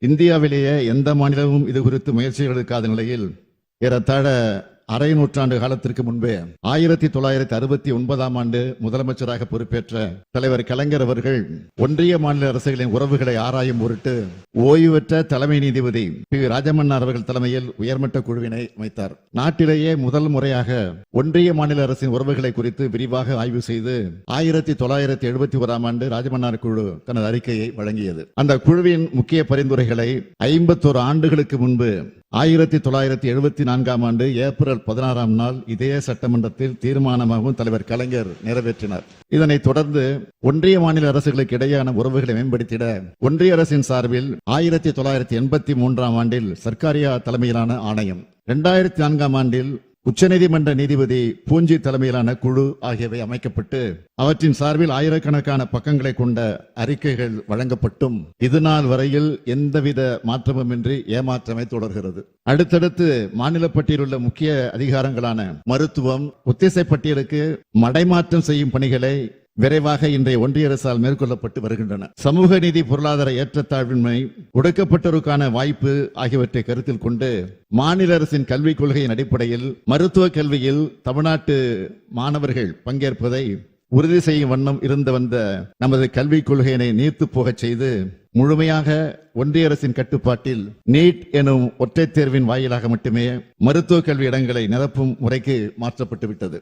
இந்தியாவிலேயே எந்த மாநிலமும் இது குறித்து முயற்சிகள் எடுக்காத நிலையில் ஏறத்தாழ அரை நூற்றாண்டு காலத்திற்கு முன்பே 1969ஆம் ஆண்டு முதலமைச்சராக பொறுப்பேற்ற தலைவர் கலைஞர் அவர்கள் ஒன்றிய மாநில அரசுகளின் உறவுகளை ஆராயும் பொருட்டு ஓய்வு பெற்ற தலைமை நீதிபதி பி. ராஜமன்னார் அவர்கள் தலைமையில் உயர்மட்ட குழுவினை அமைத்தார். நாட்டிலேயே முதல் முறையாக ஒன்றிய மாநில அரசின் உறவுகளை குறித்து விரிவாக ஆய்வு செய்து 1971ஆம் ஆண்டு ராஜமன்னார் குழு தனது அறிக்கையை வழங்கியது. அந்த குழுவின் முக்கிய பரிந்துரைகளை 51 ஆண்டுகளுக்கு முன்பு 1974ஆம் ஆண்டு ஏப்ரல் 16ஆம் நாள் இதே சட்டமன்றத்தில் தீர்மானமாகவும் தலைவர் கலைஞர் நிறைவேற்றினார். இதனைத் தொடர்ந்து ஒன்றிய மாநில அரசுகளுக்கு இடையேயான உறவுகளை மேம்படுத்திட ஒன்றிய அரசின் சார்பில் 1983ஆம் ஆண்டில் சர்க்காரியா தலைமையிலான ஆணையம், 2004ஆம் ஆண்டில் உச்சநீதிமன்ற நீதிபதி பூஞ்சி தலைமையிலான குழு ஆகியவை அமைக்கப்பட்டு அவற்றின் சார்பில் ஆயிரக்கணக்கான பக்கங்களை கொண்ட அறிக்கைகள் வழங்கப்பட்டும் இதுநாள் வரையில் எந்தவித மாற்றமுமின்றி ஏமாற்றமே தொடர்கிறது. அடுத்தடுத்து மாநில பட்டியலில் உள்ள முக்கிய அதிகாரங்களான மருத்துவம், ஒத்திசை பட்டியலுக்கு மடைமாற்றம் செய்யும் பணிகளை விரைவாக இன்றைய ஒன்றிய அரசால் மேற்கொள்ளப்பட்டு வருகின்றன. சமூக நீதி, பொருளாதார ஏற்றத்தாழ்வின்மை, ஒடுக்கப்பட்டோருக்கான வாய்ப்பு ஆகியவற்றை கருத்தில் கொண்டு மாநில அரசின் கல்விக் கொள்கையின் அடிப்படையில் மருத்துவ கல்வியில் தமிழ்நாட்டு மாணவர்கள் பங்கேற்பதை உறுதி செய்யும் வண்ணம் இருந்து வந்த நமது கல்விக் கொள்கையினை நீர்த்து போகச் செய்து முழுமையாக ஒன்றிய அரசின் கட்டுப்பாட்டில் நீட் எனும் ஒற்றை தேர்வின் வாயிலாக மட்டுமே மருத்துவ கல்வி இடங்களை நிரப்பும் முறைக்கு மாற்றப்பட்டு விட்டது.